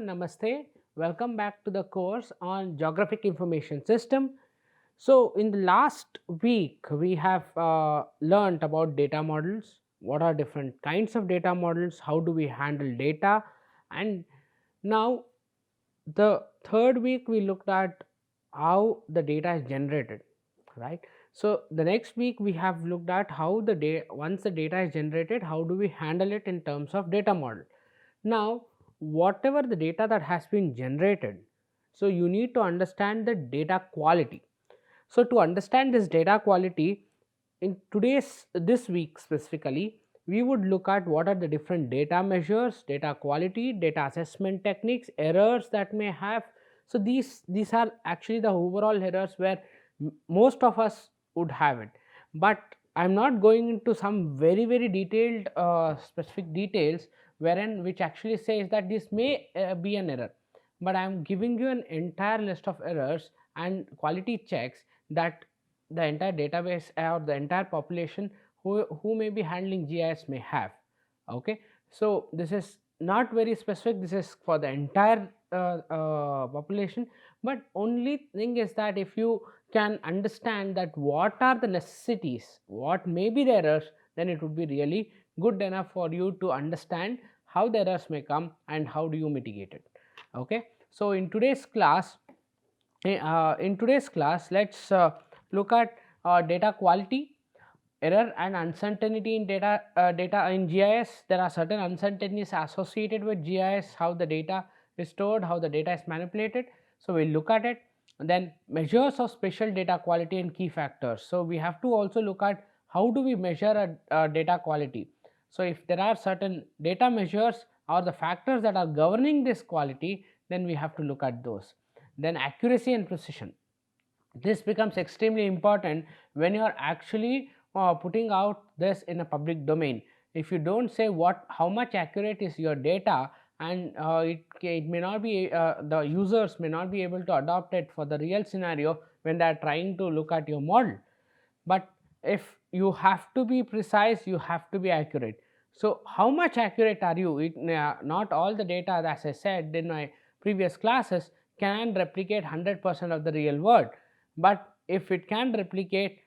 Namaste. Welcome back to the course on Geographic Information System. So, in the last week, we have learned about data models. What are different kinds of data models? How do we handle data? And now, the third week, we looked at how the data is generated, right? So, the next week, we have looked at how the data, once the data is generated, how do we handle it in terms of data model. Now, whatever the data that has been generated, so you need to understand the data quality. So, to understand this data quality, in today's this week specifically, we would look at what are the different data measures, data quality, data assessment techniques, errors that may have. So, these are actually the overall errors where most of us would have it, but I am not going into some very detailed specific details wherein which actually says that this may be an error, but I am giving you an entire list of errors and quality checks that the entire database or the entire population who may be handling GIS may have. Okay, so this is not very specific, this is for the entire population, but only thing is that if you can understand that what are the necessities, what may be the errors, then it would be really good enough for you to understand how the errors may come and how do you mitigate it. Okay, so in today's class, let's look at data quality, error and uncertainty in data in GIS. There are certain uncertainties associated with GIS, how the data is stored, how the data is manipulated. So, we will look at it. And then measures of spatial data quality and key factors. So, we have to also look at how do we measure a data quality. So, if there are certain data measures or the factors that are governing this quality, then we have to look at those. Then accuracy and precision. This becomes extremely important when you are actually putting out this in a public domain. If you don't say how much accurate is your data, and it may not be the users may not be able to adopt it for the real scenario when they are trying to look at your model. But if you have to be precise, you have to be accurate. So, how much accurate are you? Not all the data, as I said in my previous classes, can replicate 100% of the real world, but if it can replicate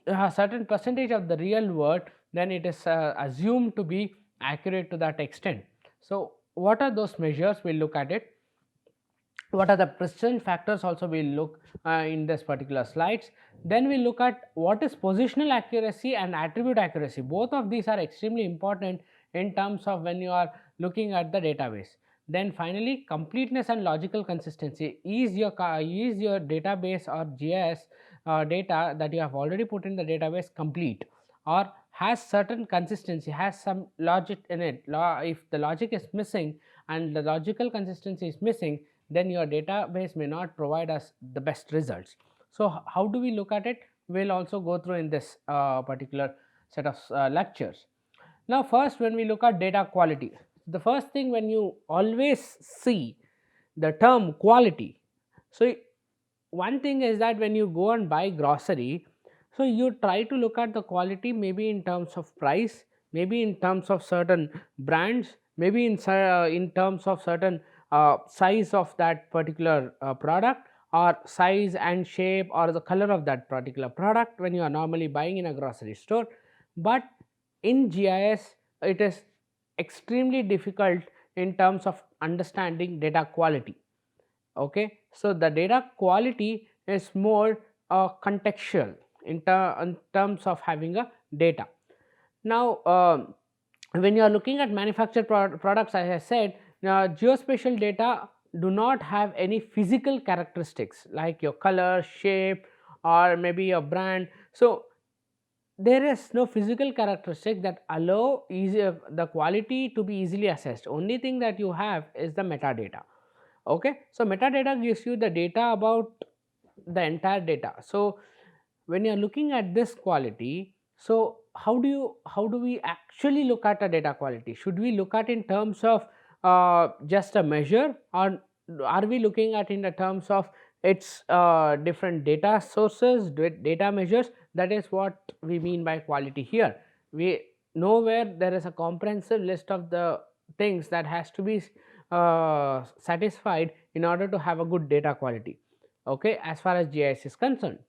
a certain percentage of the real world, then it is assumed to be accurate to that extent. So, what are those measures? We will look at it. What are the precision factors also we will look in this particular slides. Then we look at what is positional accuracy and attribute accuracy. Both of these are extremely important in terms of when you are looking at the database. Then finally, completeness and logical consistency. Is your database or GIS data that you have already put in the database complete, or has certain consistency, has some logic in it. If the logic is missing and the logical consistency is missing, then your database may not provide us the best results. So, how do we look at it? We will also go through in this particular set of lectures. Now, first when we look at data quality, the first thing when you always see the term quality. So, one thing is that when you go and buy grocery, so you try to look at the quality maybe in terms of price, maybe in terms of certain brands, maybe in terms of certain size of that particular product, or size and shape or the color of that particular product when you are normally buying in a grocery store. But in GIS it is extremely difficult in terms of understanding data quality. Okay, so the data quality is more contextual in terms of having a data. Now, when you are looking at manufactured products, as I said, geospatial data do not have any physical characteristics like your color, shape, or maybe your brand. So, there is no physical characteristic that allow the quality to be easily assessed. Only thing that you have is the metadata. Okay, so metadata gives you the data about the entire data. So, when you are looking at this quality, so how do we actually look at a data quality? Should we look at in terms of just a measure, or are we looking at in the terms of its different data sources, data measures? That is what we mean by quality here. We nowhere there is a comprehensive list of the things that has to be satisfied in order to have a good data quality, okay, as far as GIS is concerned.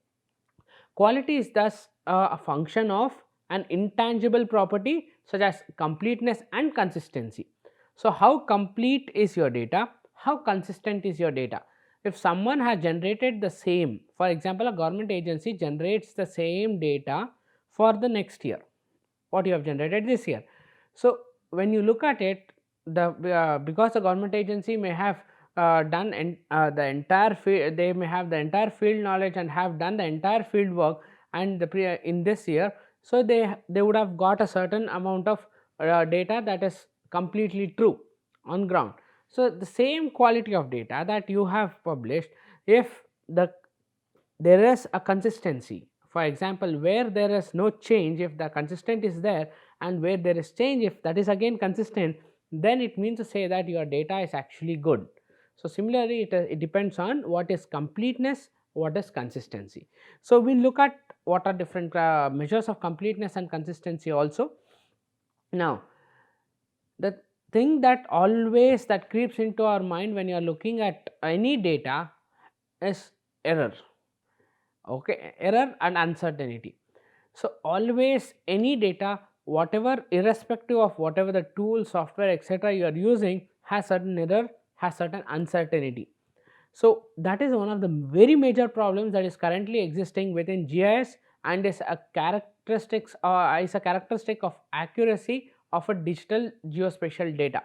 Quality is thus a function of an intangible property such as completeness and consistency. So, how complete is your data? How consistent is your data? If someone has generated the same, for example, a government agency generates the same data for the next year, what you have generated this year. So, when you look at it, the because the government agency may have done the entire field, they may have the entire field knowledge and have done the entire field work and in this year. So, they would have got a certain amount of data that is completely true on ground. So, the same quality of data that you have published, if there is a consistency, for example, where there is no change, if the consistent is there, and where there is change, if that is again consistent, then it means to say that your data is actually good. So, similarly, it depends on what is completeness, what is consistency. So, we will look at what are different measures of completeness and consistency also. Now, the thing that always that creeps into our mind when you are looking at any data is error, okay, error and uncertainty. So, always any data, whatever, irrespective of whatever the tool, software, etc., you are using, has certain error, has certain uncertainty. So, that is one of the very major problems that is currently existing within GIS and is a characteristic of accuracy of a digital geospatial data.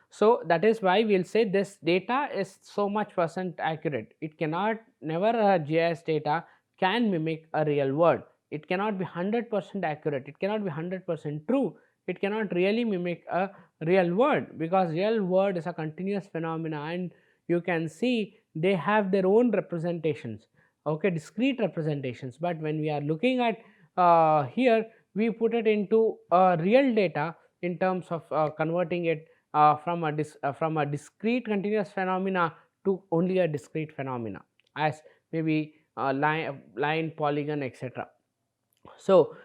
So, that is why we will say this data is so much percent accurate. It cannot, never a GIS data can mimic a real world. It cannot be 100% accurate, it cannot be 100% true, it cannot really mimic a real world, because real world is a continuous phenomena and you can see they have their own representations, okay, discrete representations. But when we are looking at here, we put it into real data in terms of converting it from a discrete continuous phenomena to only a discrete phenomena, as maybe line, polygon, etc. So,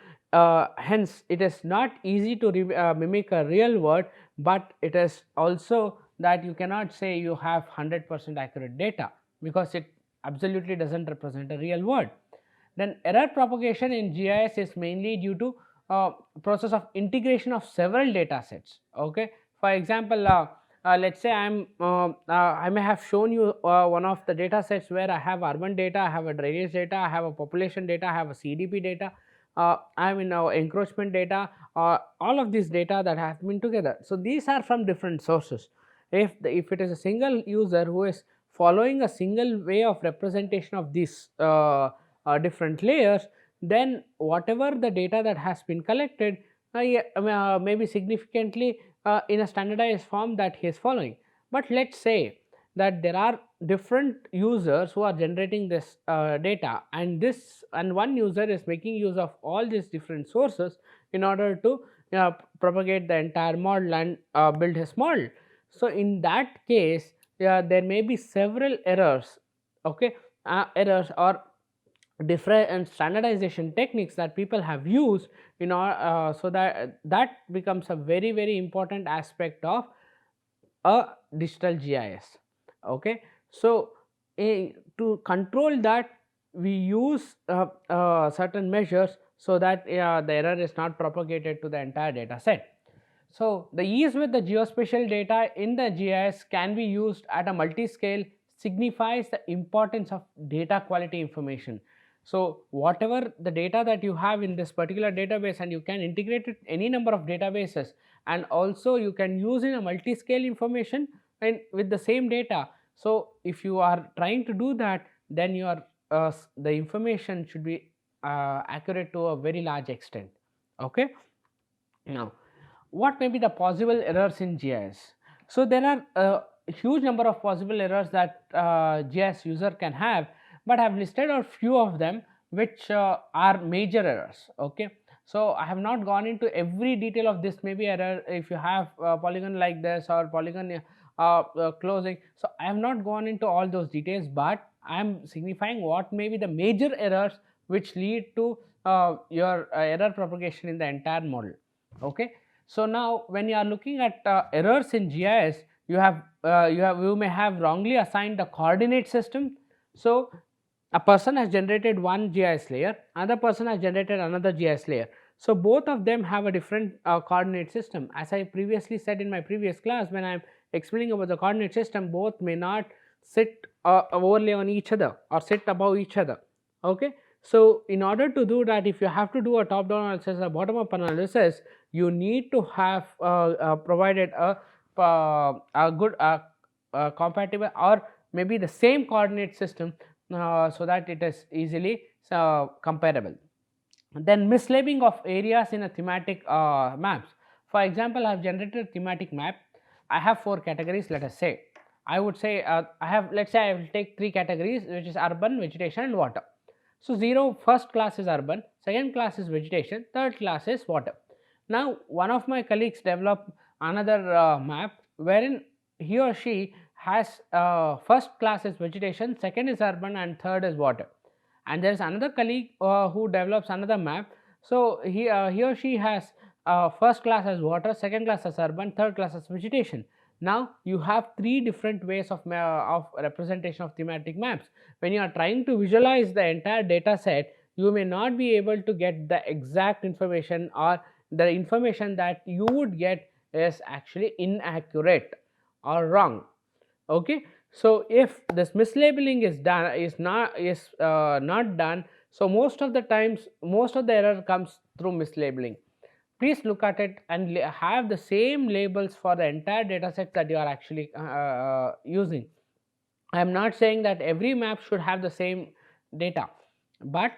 hence it is not easy to mimic a real world, but it is also that you cannot say you have 100% accurate data, because it absolutely does not represent a real world. Then error propagation in GIS is mainly due to process of integration of several data sets. Okay. For example, let us say I may have shown you one of the data sets where I have urban data, I have a drainage data, I have a population data, I have a CDP data, I am in encroachment data, all of these data that have been together. So, these are from different sources. If it is a single user who is following a single way of representation of these different layers, then whatever the data that has been collected may be significantly in a standardized form that he is following. But let us say that there are different users who are generating this data, and one user is making use of all these different sources in order to propagate the entire model and build his model. So, in that case, there may be several errors, okay, errors or different standardization techniques that people have used in order, so that becomes a very important aspect of a digital GIS. Okay. So, to control that, we use certain measures so that the error is not propagated to the entire data set. So, the ease with the geospatial data in the GIS can be used at a multi-scale signifies the importance of data quality information. So, whatever the data that you have in this particular database, and you can integrate it any number of databases, and also you can use in a multi-scale information and with the same data. So, if you are trying to do that, then your the information should be accurate to a very large extent. Okay. Now, what may be the possible errors in GIS? So, there are a huge number of possible errors that GIS user can have, but I have listed a few of them which are major errors. Okay. So, I have not gone into every detail of this, maybe error if you have polygon like this or polygon closing. So, I have not gone into all those details, but I am signifying what may be the major errors which lead to your error propagation in the entire model. Okay. So, now when you are looking at errors in GIS, you may have wrongly assigned the coordinate system. So a person has generated one GIS layer, another person has generated another GIS layer. So both of them have a different coordinate system. As I previously said in my previous class, when I am explaining about the coordinate system, both may not sit overlay on each other or sit above each other. Okay. So in order to do that, if you have to do a top down analysis or bottom up analysis, you need to have provided a good compatible or maybe the same coordinate system, so that it is easily comparable. Then mislabeling of areas in a thematic maps. For example, I have generated a thematic map. I have 4 categories, let us say. I would say I have, let's say I will take 3 categories, which is urban, vegetation and water. So 0, first class is urban, second class is vegetation, third class is water. Now one of my colleagues developed another map wherein he or she has first class is vegetation, second is urban and third is water. And there is another colleague who develops another map. So he or she has first class as water, second class as urban, third class as vegetation. Now you have 3 different ways of representation of thematic maps. When you are trying to visualize the entire data set, you may not be able to get the exact information, or the information that you would get is actually inaccurate or wrong. Okay. So if this mislabeling is done, not done, so most of the times, most of the error comes through mislabeling. Please look at it and have the same labels for the entire data set that you are actually using. I am not saying that every map should have the same data, but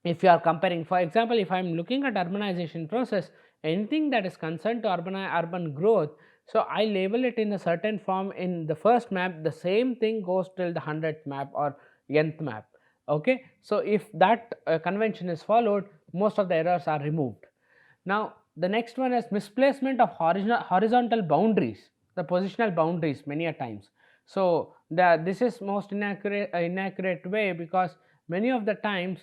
if you are comparing, for example, if I am looking at urbanization process, anything that is concerned to urban growth, so I label it in a certain form in the first map, the same thing goes till the 100th map or nth map. Okay. So if that convention is followed, most of the errors are removed. Now the next one is misplacement of horizontal boundaries, the positional boundaries many a times. So this is most inaccurate way, because many of the times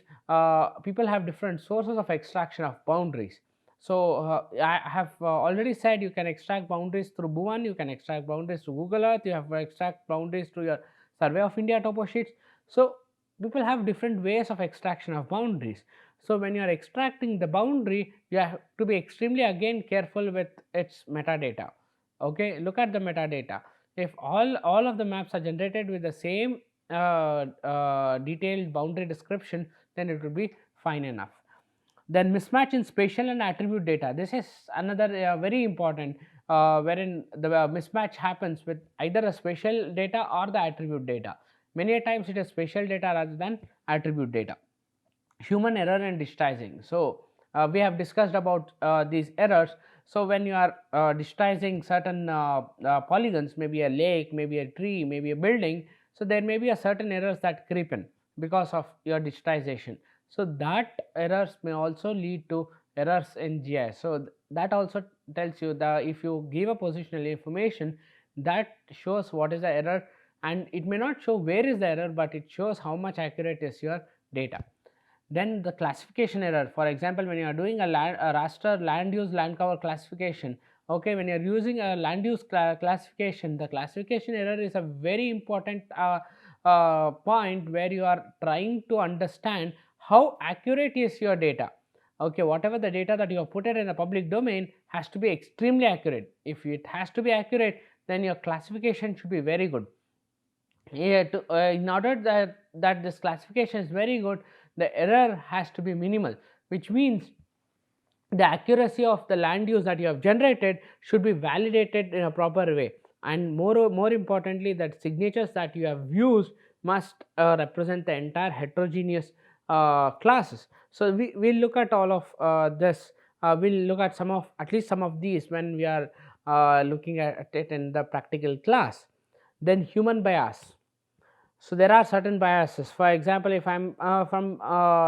people have different sources of extraction of boundaries. So I have already said you can extract boundaries through Bhuvan, you can extract boundaries through Google Earth, you have to extract boundaries through your Survey of India topo sheets. So people have different ways of extraction of boundaries. So when you are extracting the boundary, you have to be extremely again careful with its metadata. Okay, look at the metadata. If all of the maps are generated with the same detailed boundary description, then it will be fine enough. Then mismatch in spatial and attribute data. This is another very important, wherein the mismatch happens with either a spatial data or the attribute data. Many a times it is spatial data rather than attribute data. Human error and digitizing. So we have discussed about these errors. So when you are digitizing certain polygons, maybe a lake, maybe a tree, maybe a building, so there may be a certain errors that creep in because of your digitization. So that errors may also lead to errors in GIS. So that also tells you that if you give a positional information, that shows what is the error, and it may not show where is the error, but it shows how much accurate is your data. Then the classification error, for example, when you are doing a raster land use land cover classification, okay, when you are using a land use classification, the classification error is a very important point where you are trying to understand how accurate is your data. Okay, whatever the data that you have put it in a public domain has to be extremely accurate. If it has to be accurate, then your classification should be very good. In order that this classification is very good, the error has to be minimal, which means the accuracy of the land use that you have generated should be validated in a proper way, and more importantly, that signatures that you have used must represent the entire heterogeneous classes. So we will look at all of this. We'll look at some of, at least some of these, when we are looking at it in the practical class. Then human bias. So there are certain biases. For example, if I'm from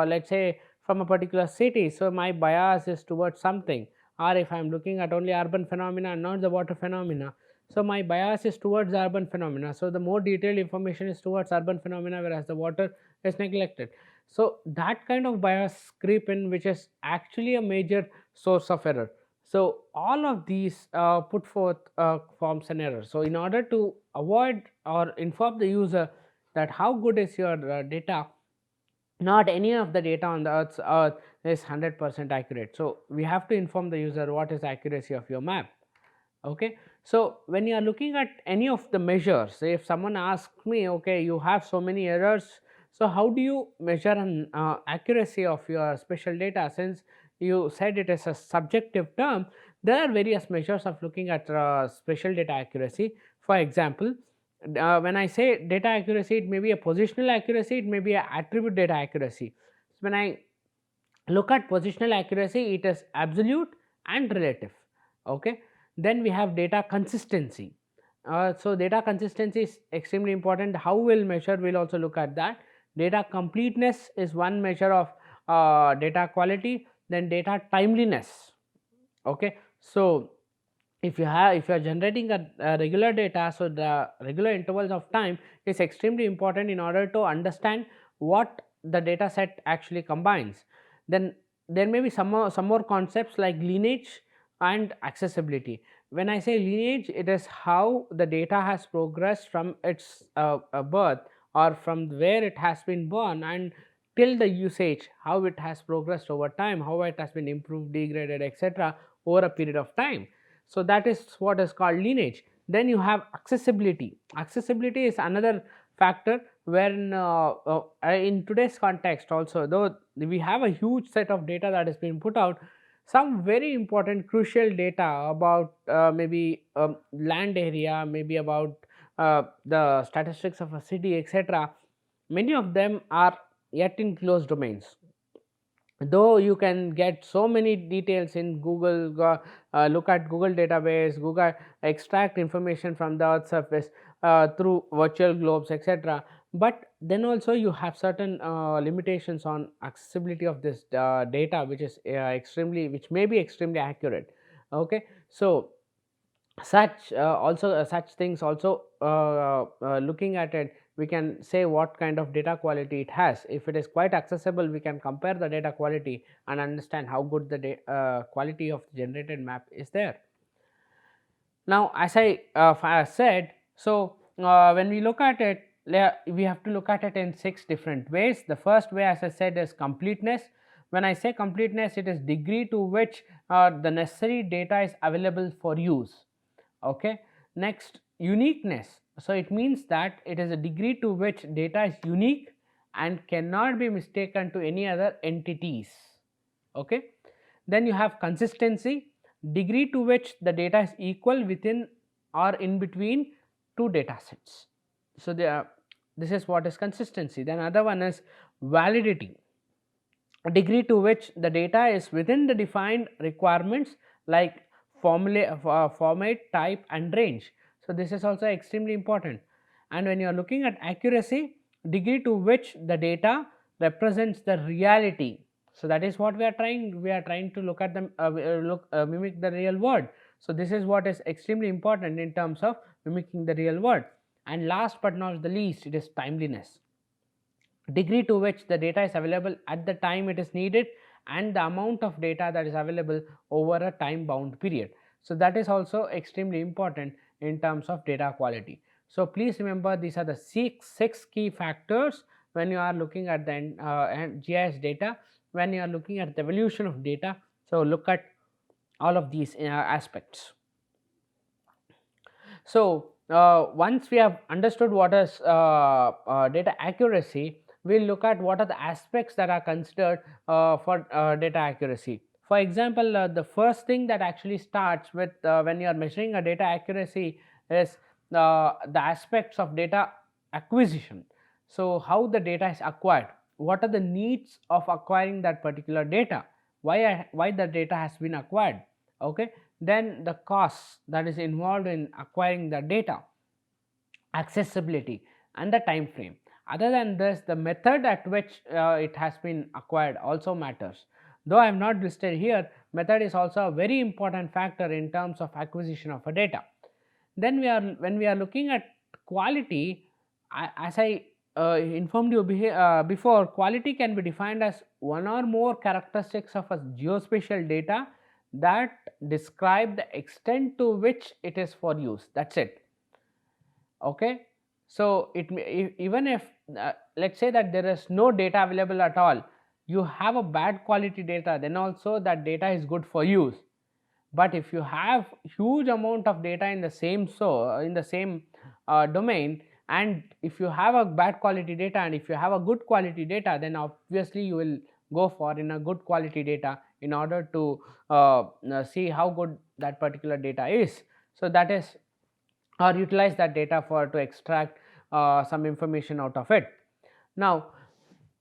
let's say from a particular city, so my bias is towards something, or if I'm looking at only urban phenomena and not the water phenomena, so my bias is towards urban phenomena. So the more detailed information is towards urban phenomena, whereas the water is neglected. So that kind of bias creep in, which is actually a major source of error. So all of these put forth forms an error. So in order to avoid or inform the user that how good is your data, not any of the data on the earth is 100% accurate. So we have to inform the user what is the accuracy of your map. Okay, so when you are looking at any of the measures, say if someone asks me, okay, you have so many errors, so how do you measure an accuracy of your spatial data? Since you said it is a subjective term, there are various measures of looking at spatial data accuracy. For example, when I say data accuracy, it may be a positional accuracy, it may be a attribute data accuracy. When I look at positional accuracy, it is absolute and relative. Okay, then we have data consistency. So data consistency is extremely important. How we'll measure, we'll also look at that. Data completeness is one measure of data quality. Then data timeliness. Okay, so if you are generating a regular data, so the regular intervals of time is extremely important in order to understand what the data set actually combines. Then there may be some more concepts like lineage and accessibility. When I say lineage, it is how the data has progressed from its birth, or from where it has been born, and till the usage, how it has progressed over time, how it has been improved, degraded, etc., over a period of time. So that is what is called lineage. Then you have accessibility. Accessibility is another factor wherein in today's context also, though we have a huge set of data that has been put out, some very important crucial data about maybe land area, maybe about the statistics of a city, etc., many of them are yet in closed domains. Though you can get so many details in Google, look at Google database, Google extract information from the earth surface through virtual globes, etc., but then also you have certain limitations on accessibility of this data, which is which may be extremely accurate. Okay, so such things also, looking at it, we can say what kind of data quality it has. If it is quite accessible, we can compare the data quality and understand how good the quality of the generated map is there. Now, as I said, so when we look at it, we have to look at it in 6 different ways. The first way, as I said, is completeness. When I say completeness, it is degree to which the necessary data is available for use. Okay, next, uniqueness. So it means that it is a degree to which data is unique and cannot be mistaken to any other entities. Okay, then you have consistency, degree to which the data is equal within or in between two data sets. So this is what is consistency. Then other one is validity, a degree to which the data is within the defined requirements like format, type, and range. So this is also extremely important. And when you are looking at accuracy, degree to which the data represents the reality. So that is what we are trying to look at them, mimic the real world. So this is what is extremely important in terms of mimicking the real world. And last but not the least, it is timeliness, degree to which the data is available at the time it is needed, and the amount of data that is available over a time bound period. So that is also extremely important in terms of data quality. So please remember, these are the six key factors when you are looking at the GIS data, when you are looking at the evolution of data. So look at all of these aspects. So once we have understood what is data accuracy, we will look at what are the aspects that are considered for data accuracy. For example, the first thing that actually starts with when you are measuring a data accuracy is the aspects of data acquisition. So how the data is acquired, what are the needs of acquiring that particular data, why the data has been acquired. Okay, then the costs that is involved in acquiring the data, accessibility, and the time frame. Other than this, the method at which it has been acquired also matters. Though I have not listed here, method is also a very important factor in terms of acquisition of a data. Then when we are looking at quality, as I informed you before, quality can be defined as one or more characteristics of a geospatial data that describe the extent to which it is for use, that is it. Okay. So, even if let us say that there is no data available at all, you have a bad quality data, then also that data is good for use. But if you have huge amount of data in the same domain, and if you have a bad quality data and if you have a good quality data, then obviously you will go for in a good quality data in order to see how good that particular data is. So, that is, or utilize that data for to extract some information out of it. Now,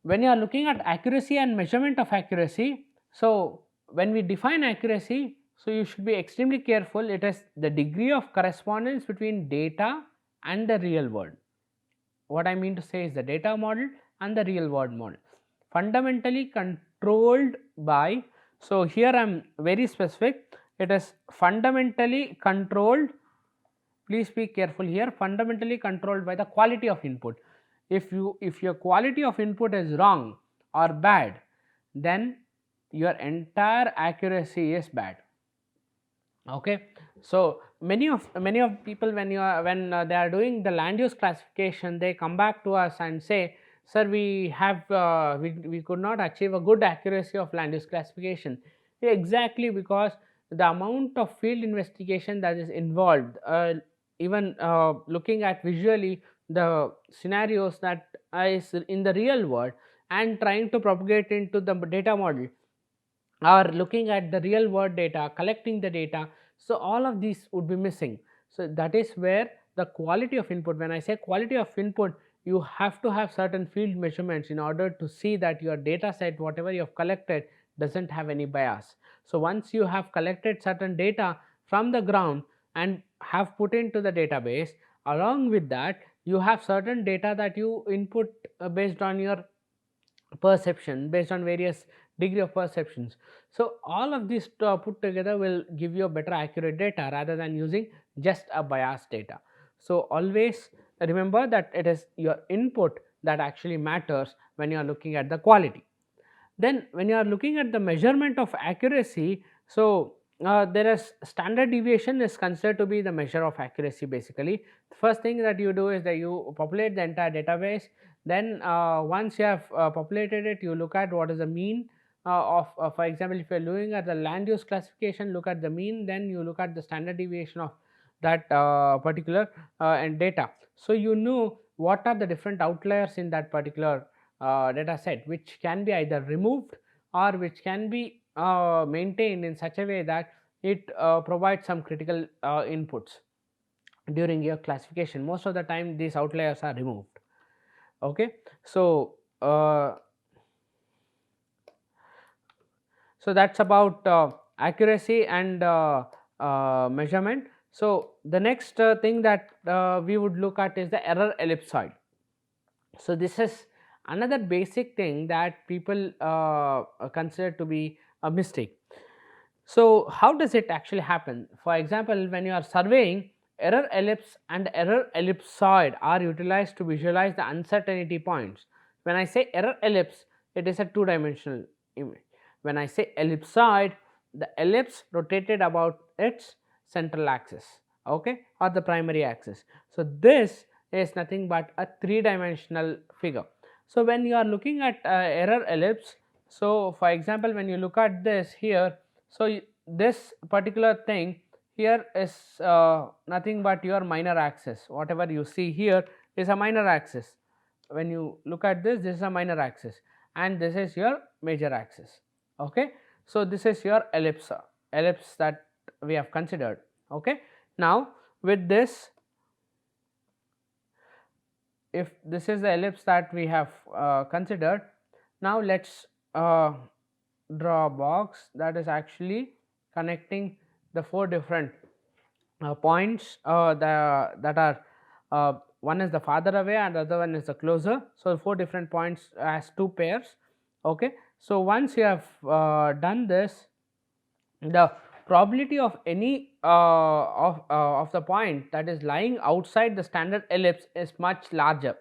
when you are looking at accuracy and measurement of accuracy, so when we define accuracy, so you should be extremely careful. It is the degree of correspondence between data and the real world. What I mean to say is the data model and the real world model fundamentally controlled by, so here I am very specific, it is fundamentally controlled, please be careful here, fundamentally controlled by the quality of input. If your quality of input is wrong or bad, then your entire accuracy is bad. Okay. So, many of people, when they are doing the land use classification, they come back to us and say, sir, we have we could not achieve a good accuracy of land use classification. Exactly, because the amount of field investigation that is involved, even looking at visually the scenarios that is in the real world and trying to propagate into the data model, or looking at the real world data, collecting the data. So, all of these would be missing. So, that is where the quality of input, when I say quality of input, you have to have certain field measurements in order to see that your data set, whatever you have collected, does not have any bias. So, once you have collected certain data from the ground and have put into the database, along with that you have certain data that you input based on your perception, based on various degree of perceptions. So, all of this put together will give you a better accurate data rather than using just a biased data. So, always remember that it is your input that actually matters when you are looking at the quality. Then when you are looking at the measurement of accuracy, so there is standard deviation is considered to be the measure of accuracy. Basically, the first thing that you do is that you populate the entire database. Then once you have populated it, you look at what is the mean of for example, if you are looking at the land use classification, look at the mean, then you look at the standard deviation of that particular and data. So, you know what are the different outliers in that particular data set, which can be either removed or which can be maintained in such a way that it provides some critical inputs during your classification. Most of the time these outliers are removed. Okay. So, so that is about accuracy and measurement. So, the next thing that we would look at is the error ellipsoid. So, this is another basic thing that people consider to be a mistake. So, how does it actually happen? For example, when you are surveying, error ellipse and error ellipsoid are utilized to visualize the uncertainty points. When I say error ellipse, it is a two-dimensional image. When I say ellipsoid, the ellipse rotated about its central axis, okay, or the primary axis. So, this is nothing but a three-dimensional figure. So, when you are looking at error ellipse, so for example, when you look at this here, so this particular thing here is nothing but your minor axis. Whatever you see here is a minor axis. When you look at this, this is a minor axis and this is your major axis. Okay. So, this is your ellipse that we have considered. Okay. Now, with this, if this is the ellipse that we have considered, now let us draw a box that is actually connecting the four different points that are one is the farther away and the other one is the closer. So, four different points as two pairs. Okay. So, once you have done this, the probability of any of the point that is lying outside the standard ellipse is much larger.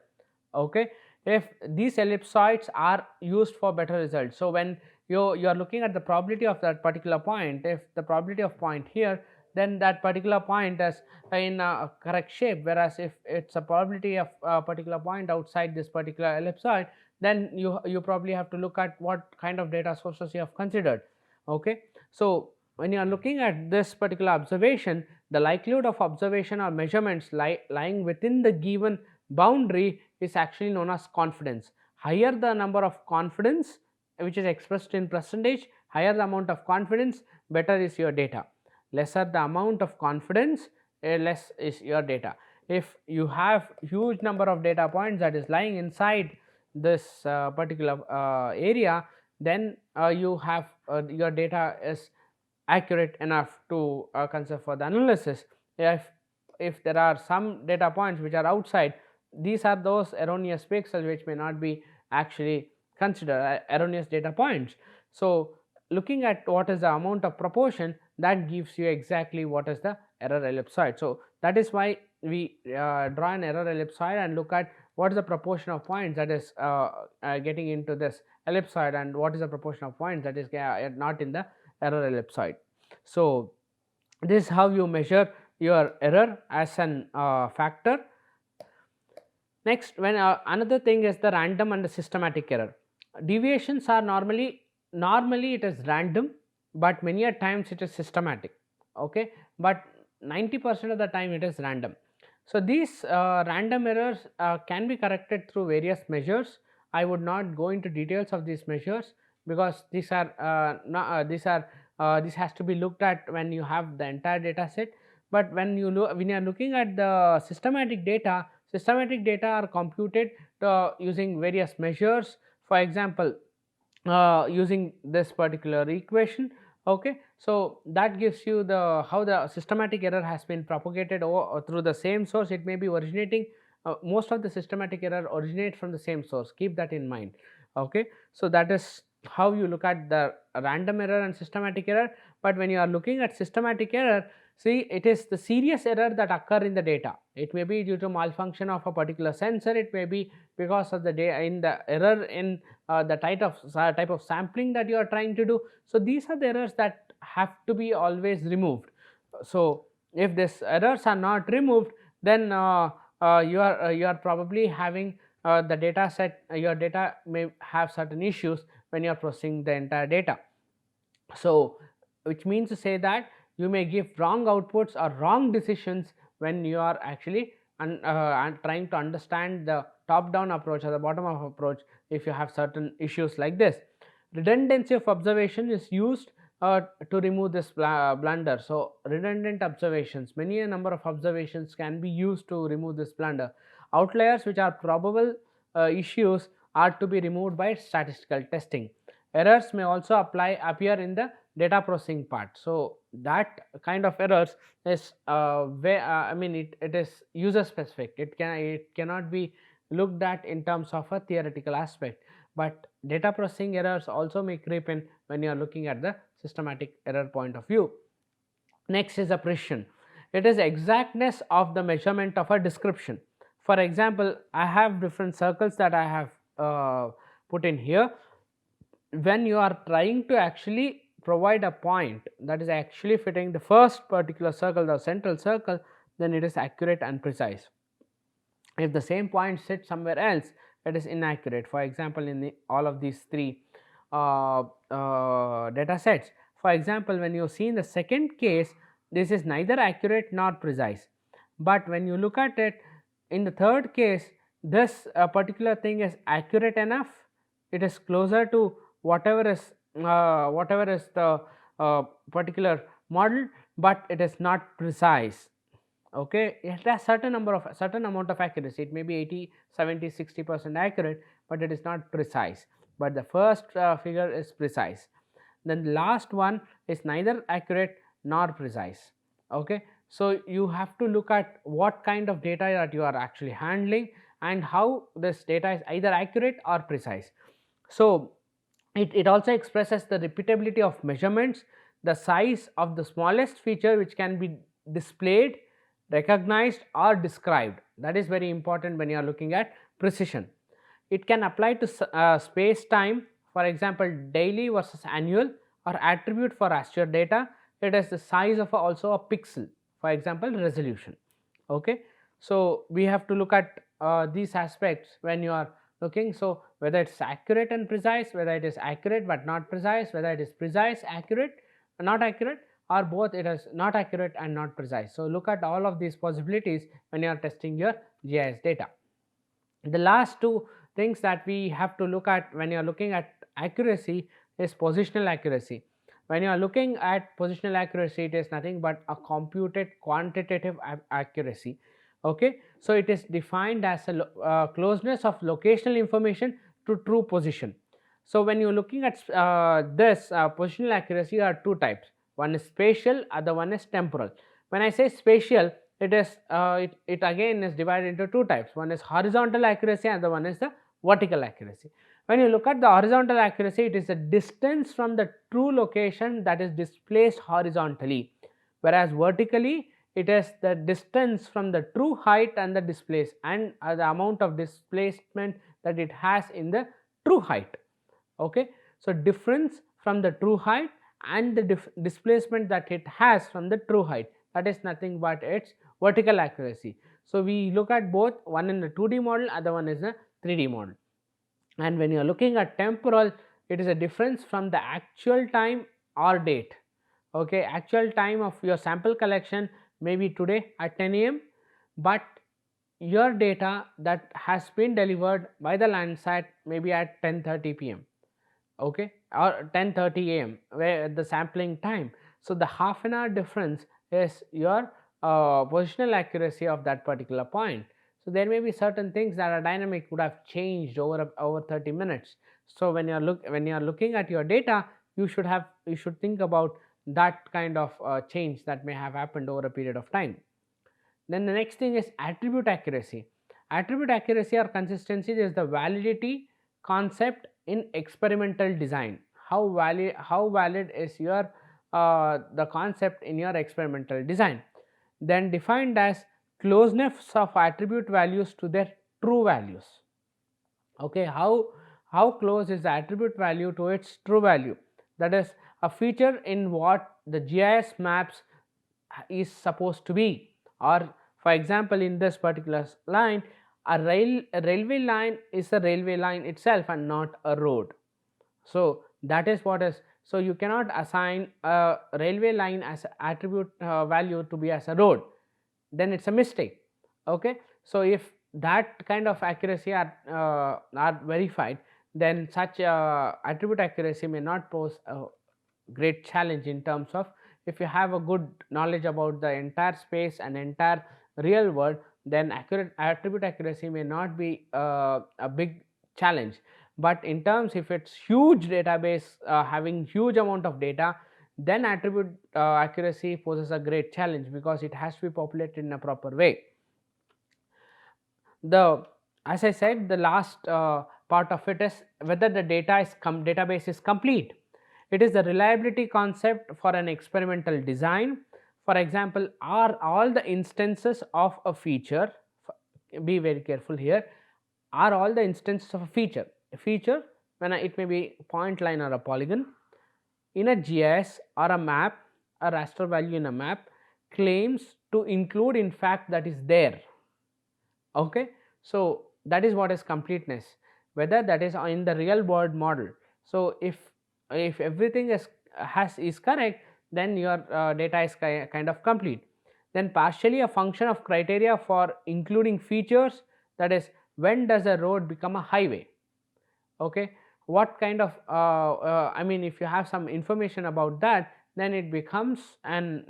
Okay. If these ellipsoids are used for better results. So, when you are looking at the probability of that particular point. If the probability of point here, then that particular point is in a correct shape, whereas if it's a probability of a particular point outside this particular ellipsoid, then you probably have to look at what kind of data sources you have considered. Okay, so when you are looking at this particular observation, the likelihood of observation or measurements lying within the given boundary is actually known as confidence. Higher the number of confidence, which is expressed in percentage, higher the amount of confidence, better is your data. Lesser the amount of confidence, less is your data. If you have huge number of data points that is lying inside this particular area, then you have your data is accurate enough to consider for the analysis. If there are some data points which are outside, these are those erroneous pixels which may not be actually considered erroneous data points. So looking at what is the amount of proportion, that gives you exactly what is the error ellipsoid. So that is why we draw an error ellipsoid and look at what is the proportion of points that is getting into this ellipsoid, and what is the proportion of points that is not in the error ellipsoid. So this is how you measure your error as an factor. Next, when another thing is the random and the systematic error. Deviations are normally it is random, but many a times it is systematic. Okay, but 90% of the time it is random. So these random errors can be corrected through various measures. I would not go into details of these measures because these are this has to be looked at when you have the entire data set. But when you are looking at the systematic data are computed using various measures. For example, using this particular equation. Okay, so that gives you the how the systematic error has been propagated through the same source. It may be originating, most of the systematic error originate from the same source, keep that in mind. Okay, so that is how you look at the random error and systematic error. But when you are looking at systematic error, see, it is the serious error that occur in the data. It may be due to malfunction of a particular sensor, it may be because of the error in the type of sampling that you are trying to do. So these are the errors that have to be always removed. So if these errors are not removed, then you are probably having the data set, your data may have certain issues when you are processing the entire data. So which means to say that you may give wrong outputs or wrong decisions when you are actually trying to understand the top down approach or the bottom up approach if you have certain issues like this. Redundancy of observation is used to remove this blunder. So redundant observations, many a number of observations can be used to remove this blunder. Outliers, which are probable issues, are to be removed by statistical testing. Errors may also appear in the data processing part. So that kind of errors is it is user specific. It cannot be looked at in terms of a theoretical aspect, but data processing errors also may creep in when you are looking at the systematic error point of view. Next is the precision. It is exactness of the measurement of a description. For example, I have different circles that I have put in here. When you are trying to actually provide a point that is actually fitting the first particular circle, the central circle, then it is accurate and precise. If the same point sits somewhere else, it is inaccurate. For example, in all of these three data sets, for example, when you see in the second case, this is neither accurate nor precise. But when you look at it in the third case, this particular thing is accurate enough, it is closer to whatever is the particular model, but it is not precise. Okay, it has certain amount of accuracy. It may be 80, 70, 60% accurate, but it is not precise. But the first figure is precise. Then the last one is neither accurate nor precise. Okay, so you have to look at what kind of data that you are actually handling and how this data is either accurate or precise. So it also expresses the repeatability of measurements, the size of the smallest feature which can be displayed, recognized or described. That is very important when you are looking at precision. It can apply to space time. for example daily versus annual, or attribute for raster data, it is the size of also a pixel, for example resolution. Okay. So we have to look at these aspects when you are looking. So whether it's accurate and precise, whether it is accurate but not precise, whether it is precise accurate not accurate, or both it is not accurate and not precise. So look at all of these possibilities when you are testing your GIS data. The last two things that we have to look at when you are looking at accuracy is positional accuracy. When you are looking at positional accuracy, it is nothing but a computed quantitative accuracy. Okay. So it is defined as a closeness of locational information to true position. So when you are looking at this positional accuracy, are two types. One is spatial, other one is temporal. When I say spatial, it is it again is divided into two types. One is horizontal accuracy and the one is the vertical accuracy. When you look at the horizontal accuracy, it is the distance from the true location that is displaced horizontally, whereas vertically it is the distance from the true height and the displace and the amount of displacement that it has in the true height. Okay. So difference from the true height and the displacement that it has from the true height, that is nothing but its vertical accuracy. So we look at both, one in the 2D model, other one is a 3D model. And when you are looking at temporal, it is a difference from the actual time or date. Okay. Actual time of your sample collection may be today at 10 AM, but your data that has been delivered by the Landsat may be at 10:30 PM. Okay, or 10:30 AM where the sampling time. So the half an hour difference is your positional accuracy of that particular point. So there may be certain things that are dynamic would have changed over 30 minutes. So when you are looking at your data, you should think about that kind of change that may have happened over a period of time. Then the next thing is attribute accuracy. Attribute accuracy or consistency is the validity concept in experimental design. How valid is your the concept in your experimental design. Then defined as closeness of attribute values to their true values. Okay, how close is the attribute value to its true value? That is a feature in what the GIS maps is supposed to be. Or for example, in this particular line, a railway line is a railway line itself and not a road. So that is what is, so you cannot assign a railway line as attribute value to be as a road, then it's a mistake. Okay. So if that kind of accuracy are verified, then such attribute accuracy may not pose a great challenge in terms of, if you have a good knowledge about the entire space and entire real world, then attribute accuracy may not be a big challenge. But in terms, if it's huge database having huge amount of data, then attribute accuracy poses a great challenge, because it has to be populated in a proper way. As I said, the last part of it is whether the database is complete. It is the reliability concept for an experimental design. For example, are all the instances of a feature, be very careful here, are all the instances of a feature, when it may be point, line or a polygon in a GIS or a map, a raster value in a map claims to include in fact that is there. Okay. So that is what is completeness, whether that is in the real world model. So if everything is correct, then your data is kind of complete. Then partially a function of criteria for including features, that is, when does a road become a highway? Okay. What kind of I mean, if you have some information about that, then it becomes an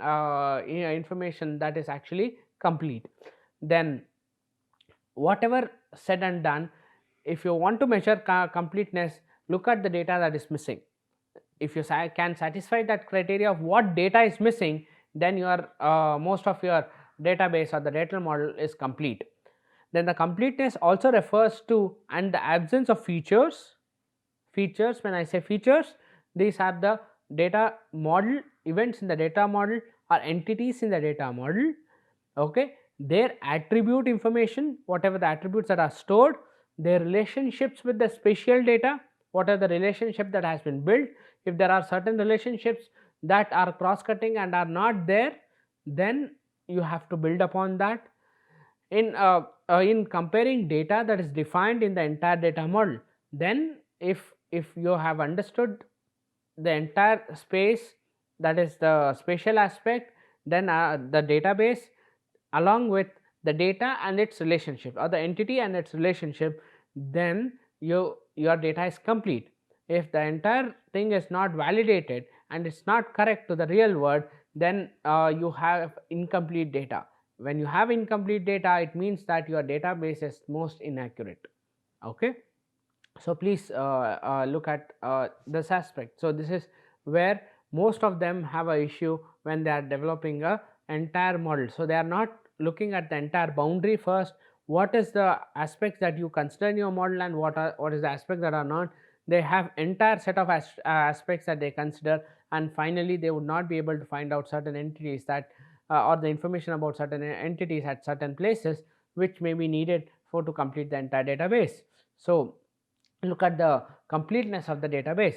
information that is actually complete. Then whatever said and done, if you want to measure completeness, look at the data that is missing. If you can satisfy that criteria of what data is missing, then your most of your database or the data model is complete. Then the completeness also refers to and the absence of features. When I say features, these are the data model, events in the data model or entities in the data model. Okay. Their attribute information, whatever the attributes that are stored, their relationships with the spatial data, what are the relationship that has been built. If there are certain relationships that are cross cutting and are not there, then you have to build upon that. In comparing data that is defined in the entire data model, then if you have understood the entire space, that is the spatial aspect, then the database along with the data and its relationship, or the entity and its relationship, then your data is complete. If the entire thing is not validated and it's not correct to the real world, then you have incomplete data. When you have incomplete data, it means that your database is most inaccurate. Okay, so please look at this aspect. So this is where most of them have a issue when they are developing a entire model. So they are not looking at the entire boundary first, what is the aspects that you consider in your model and what is the aspects that are not. They have entire set of aspects that they consider, and finally they would not be able to find out certain entities that or the information about certain entities at certain places which may be needed for to complete the entire database. So look at the completeness of the database.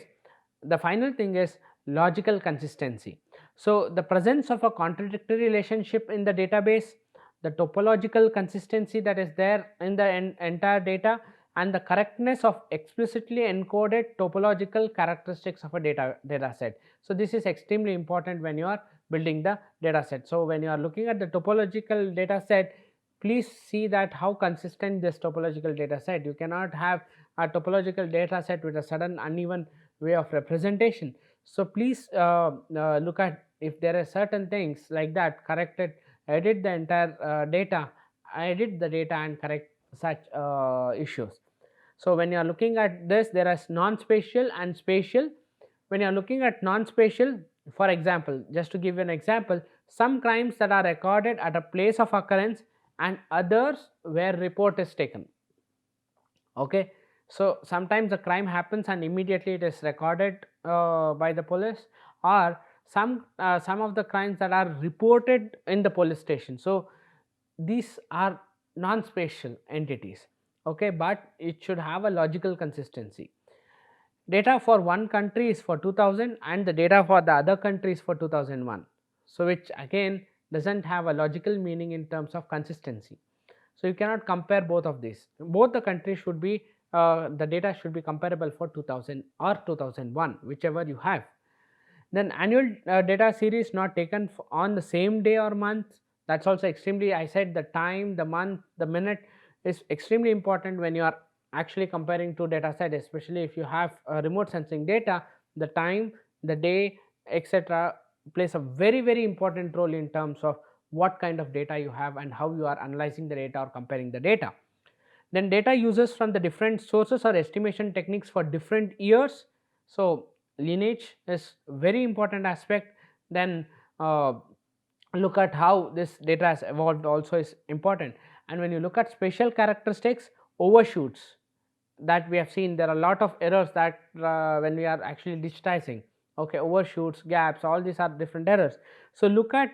The final thing is logical consistency. So the presence of a contradictory relationship in the database, the topological consistency that is there in the entire data, and the correctness of explicitly encoded topological characteristics of a data set. So this is extremely important when you are building the data set. So when you are looking at the topological data set, please see that how consistent this topological data set. You cannot have a topological data set with a sudden uneven way of representation. So please look at if there are certain things like that, correct it, edit the entire data, edit the data and correct such issues. So when you are looking at this, there is non-spatial and spatial. When you are looking at non-spatial, for example, just to give you an example, some crimes that are recorded at a place of occurrence and others where report is taken. Okay, so sometimes a crime happens and immediately it is recorded by the police, or some of the crimes that are reported in the police station. So these are non-spatial entities. Okay, but it should have a logical consistency. Data for one country is for 2000 and the data for the other country is for 2001. So which again doesn't have a logical meaning in terms of consistency. So you cannot compare both of these. Both the countries should be the data should be comparable for 2000 or 2001, whichever you have. Then annual data series not taken on the same day or month. That's also extremely, I said the time, the month, the minute is extremely important when you are actually comparing two data sets, especially if you have remote sensing data. The time, the day, etc. plays a very important role in terms of what kind of data you have and how you are analyzing the data or comparing the data. Then data uses from the different sources or estimation techniques for different years. So lineage is very important aspect. Then look at how this data has evolved also is important. And when you look at spatial characteristics, overshoots that we have seen, there are a lot of errors that when we are actually digitizing. Okay, overshoots, gaps, all these are different errors. So look at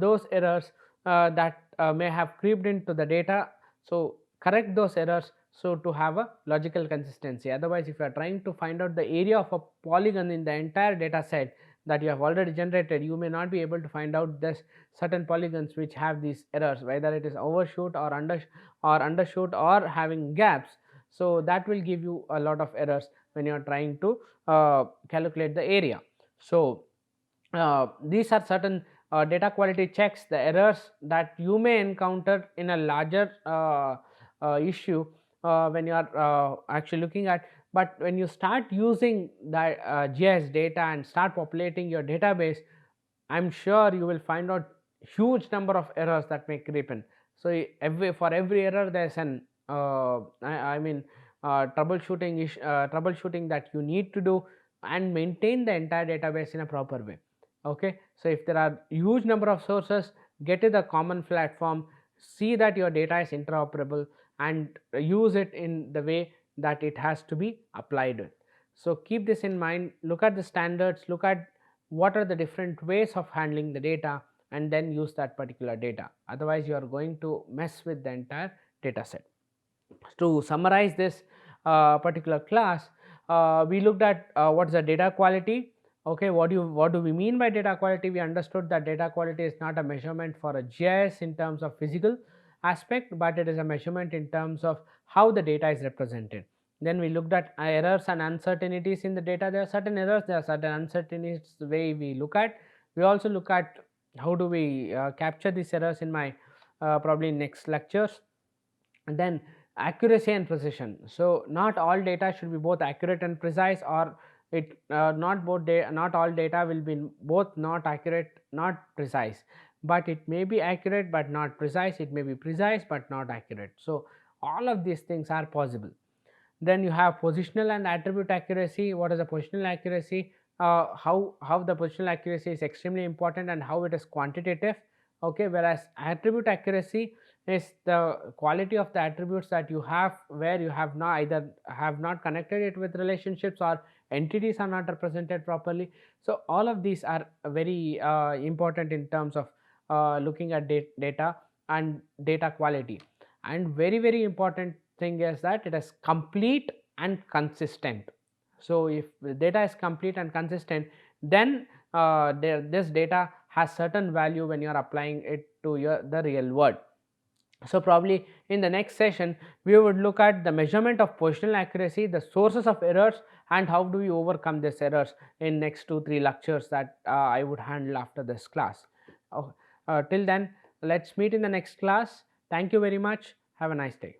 those errors that may have creeped into the data. So correct those errors so to have a logical consistency. Otherwise, if you are trying to find out the area of a polygon in the entire data set that you have already generated, you may not be able to find out this certain polygons which have these errors, whether it is overshoot or undershoot or having gaps. So that will give you a lot of errors when you are trying to calculate the area. So these are certain data quality checks, the errors that you may encounter in a larger issue when you are actually looking at. But when you start using the GIS data and start populating your database, I'm sure you will find out huge number of errors that may creep in. So for every error there is an troubleshooting that you need to do and maintain the entire database in a proper way. Okay, so if there are huge number of sources, get to the common platform, see that your data is interoperable and use it in the way that it has to be applied with. So keep this in mind, look at the standards, look at what are the different ways of handling the data, and then use that particular data. Otherwise you are going to mess with the entire data set. To summarize this particular class, we looked at what's the data quality. Okay, what do we mean by data quality? We understood that data quality is not a measurement for a GIS in terms of physical aspect, but it is a measurement in terms of how the data is represented. Then we looked at errors and uncertainties in the data. There are certain errors, there are certain uncertainties, the way we look at. We also look at how do we capture these errors in my probably next lectures. And then accuracy and precision. So not all data should be both accurate and precise, or it not all data will be both not accurate not precise, but it may be accurate but not precise, it may be precise but not accurate. So all of these things are possible. Then you have positional and attribute accuracy. What is the positional accuracy? How the positional accuracy is extremely important and how it is quantitative. Okay, whereas attribute accuracy is the quality of the attributes that you have, where you have not either have not connected it with relationships, or entities are not represented properly. So all of these are very important in terms of looking at data and data quality. And very important thing is that it is complete and consistent. So if the data is complete and consistent, then this data has certain value when you are applying it to the real world. So probably in the next session we would look at the measurement of positional accuracy, the sources of errors, and how do we overcome these errors in next 2-3 lectures that I would handle after this class. Till then, let's meet in the next class. Thank you very much. Have a nice day.